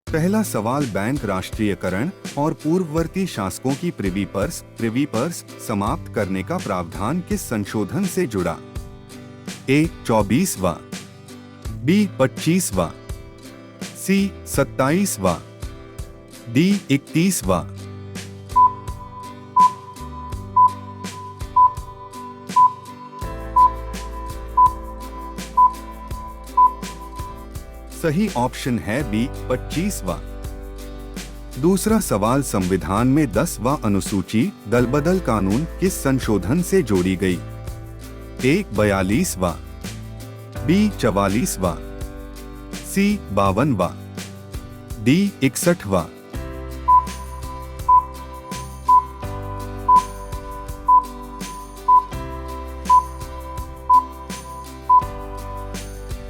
पहला सवाल बैंक राष्ट्रीयकरण और पूर्ववर्ती शासकों की प्रिवी पर्स समाप्त करने का प्रावधान किस संशोधन से जुड़ा? ए 24वां, बी 25वां, सी 27वां, डी 31वां। सही ऑप्शन है बी 25वां। दूसरा सवाल संविधान में 10वां अनुसूची दलबदल कानून किस संशोधन से जोड़ी गई? ए 42वां, बी 44वां, सी 52वां, डी 61वां।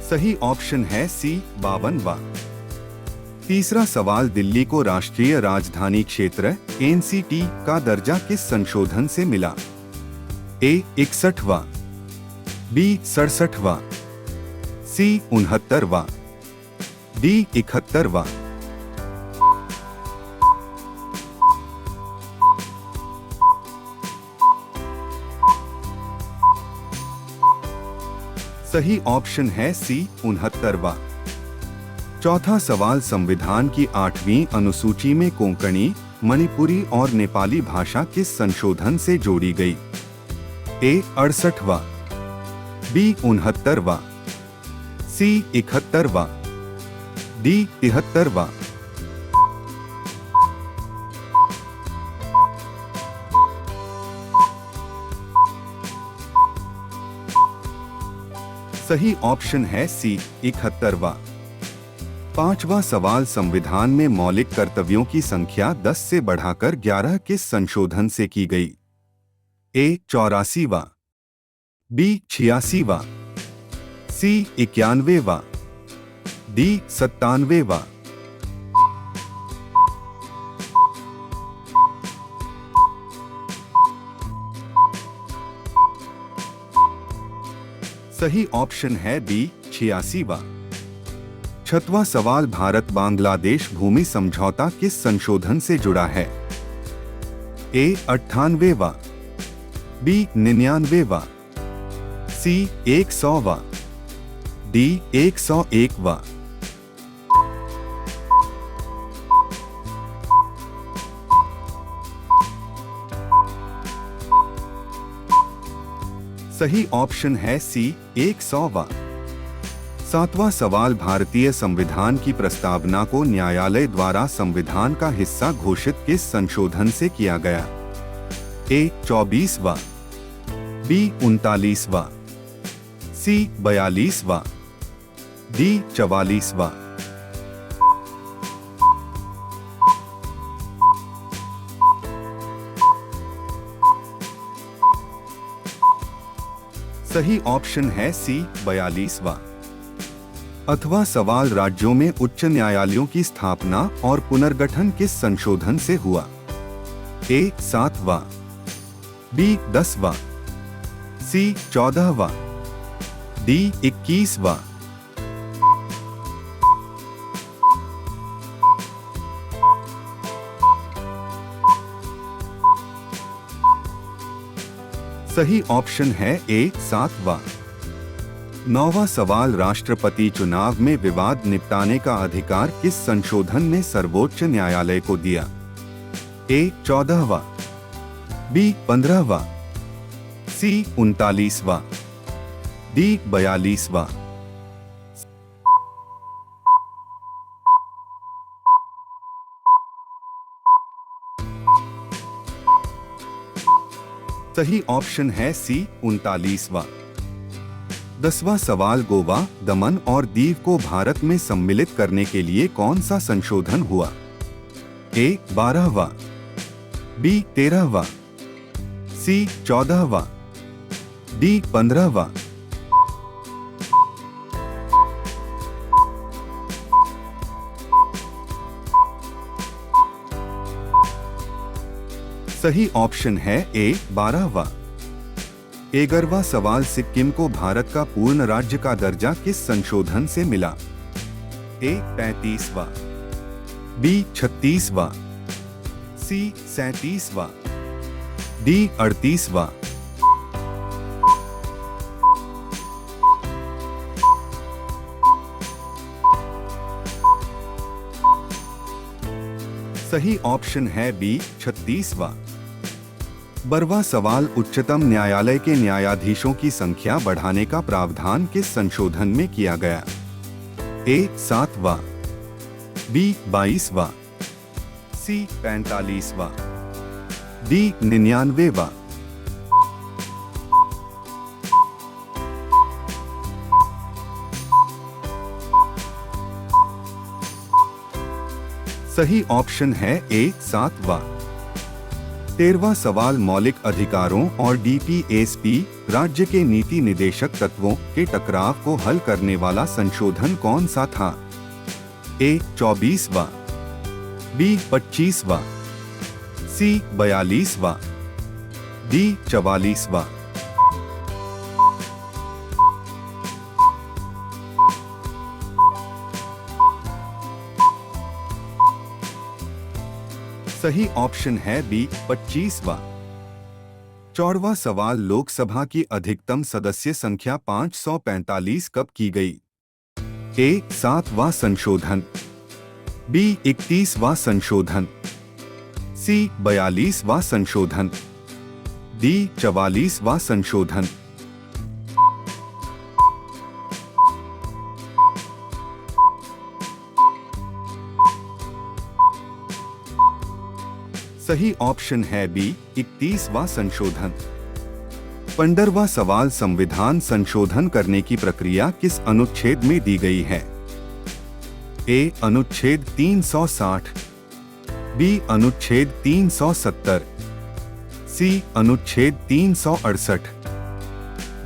सही ऑप्शन है सी 52वां। तीसरा सवाल दिल्ली को राष्ट्रीय राजधानी क्षेत्र एनसीटी का दर्जा किस संशोधन से मिला? ए 61वां, बी 67वां, सी 69वां, डी 71वां। सही ऑप्शन है सी 69वां। चौथा सवाल संविधान की 8वीं अनुसूची में कोंकणी, मणिपुरी और नेपाली भाषा किस संशोधन से जोड़ी गई? ए 68वां, बी 69वां, सी 71वां, डी 73वां। सही ऑप्शन है सी 71वां। पांचवा सवाल संविधान में मौलिक कर्तव्यों की संख्या 10 से बढ़ाकर 11 किस संशोधन से की गई? ए 84वां, बी 86वां, सी 91वां, डी 97वां। सही ऑप्शन है बी 86वां। छठवां सवाल भारत बांग्लादेश भूमि समझौता किस संशोधन से जुड़ा है? ए 98वां, बी 99वां, सी 100वां, डी 101वां। सही ऑप्शन है सी 100वां। सातवां सवाल भारतीय संविधान की प्रस्तावना को न्यायालय द्वारा संविधान का हिस्सा घोषित किस संशोधन से किया गया? ए 24वां, बी 39वां, सी 42वां, डी 44वां। सही ऑप्शन है सी 42वां। अथवा सवाल राज्यों में उच्च न्यायालयों की स्थापना और पुनर्गठन किस संशोधन से हुआ? ए 7वां, बी 10वां, सी 14वां, डी 21वां। सही ऑप्शन है ए 7वां। नौवां सवाल राष्ट्रपति चुनाव में विवाद निपटाने का अधिकार किस संशोधन ने सर्वोच्च न्यायालय को दिया? ए 14वां, बी 15वां, सी 39वां, डी 42वां। सही ऑप्शन है सी 39वां। 10वां सवाल गोवा, दमन और दीव को भारत में सम्मिलित करने के लिए कौन सा संशोधन हुआ? ए 12वां, बी 13वां, सी 14वां, डी 15वां। सही ऑप्शन है ए 12वां। 11वां सवाल सिक्किम को भारत का पूर्ण राज्य का दर्जा किस संशोधन से मिला? ए 35वां, बी 36वां, सी 37वां, डी 38वां। सही ऑप्शन है बी 36वां। 12वां सवाल, उच्चतम न्यायालय के न्यायाधीशों की संख्या बढ़ाने का प्रावधान किस संशोधन में किया गया? ए 7वां, बी 22वां, सी 45वां, डी 99वां। सही ऑप्शन है ए 7वां। 13वां सवाल, मौलिक अधिकारों और डीपीएसपी राज्य के नीति निदेशक तत्वों के टकराव को हल करने वाला संशोधन कौन सा था? ए 24वां, बी 25वां, सी 42वां, डी 44वां। सही ऑप्शन है बी 25वां। 14वां सवाल, लोकसभा की अधिकतम सदस्य संख्या 545 कब की गई? ए 7वां संशोधन, बी 31वां संशोधन, सी 42वां संशोधन, डी 44वां संशोधन। सही ऑप्शन है बी 31वां संशोधन। 15वां सवाल, संविधान संशोधन करने की प्रक्रिया किस अनुच्छेद में दी गई है? ए अनुच्छेद 360, बी अनुच्छेद 370, सी अनुच्छेद 368,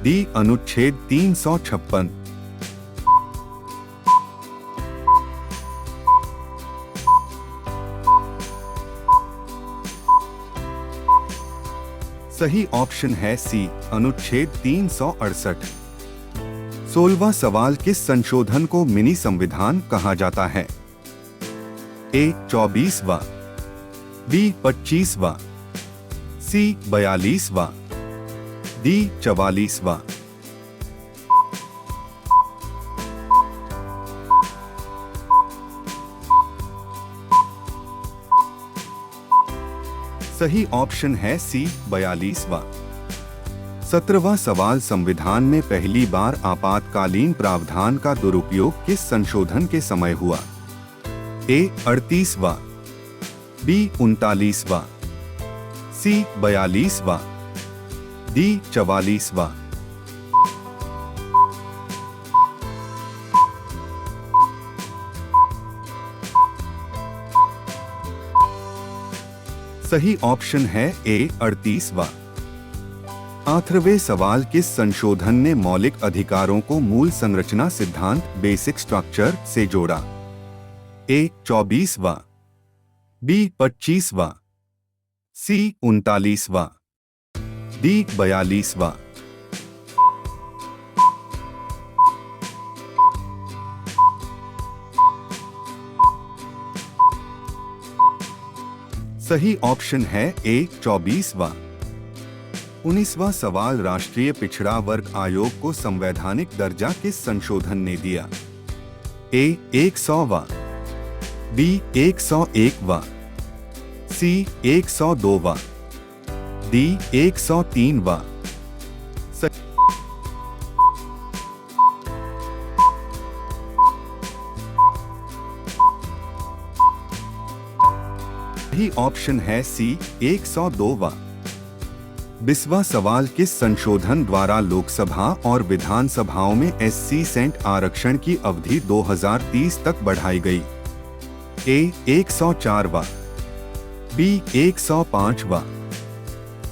डी अनुच्छेद 356। सही ऑप्शन है सी अनुच्छेद 368। 16वां सवाल, किस संशोधन को मिनी संविधान कहा जाता है? ए 24वां, बी 25वां, सी 42वां, डी 44वां। सही ऑप्शन है सी 42वां। 17वां सवाल, संविधान में पहली बार आपातकालीन प्रावधान का दुरुपयोग किस संशोधन के समय हुआ? ए 38वां, बी 39वां, सी 42वां, डी 44वां। सही ऑप्शन है ए 38वां। 18वें सवाल, किस संशोधन ने मौलिक अधिकारों को मूल संरचना सिद्धांत बेसिक स्ट्रक्चर से जोड़ा? ए 24वां, बी 25वां, सी 39वां, डी 42वां। सही ऑप्शन है ए 24वां। 19वां सवाल, राष्ट्रीय पिछड़ा वर्ग आयोग को संवैधानिक दर्जा किस संशोधन ने दिया? ए 100वां, बी 101वां, सी 102वां, डी 103वां। सही ऑप्शन है सी 102वां। 20वां सवाल, किस संशोधन द्वारा लोकसभा और विधानसभाओं में एससी सेंट आरक्षण की अवधि 2030 तक बढ़ाई गई? ए 104वां, बी 105वां,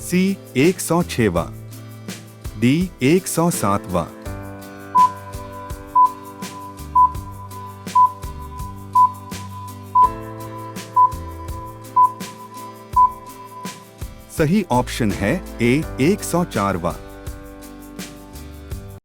सी 106वां, डी 107वां। सही ऑप्शन है ए 104वां।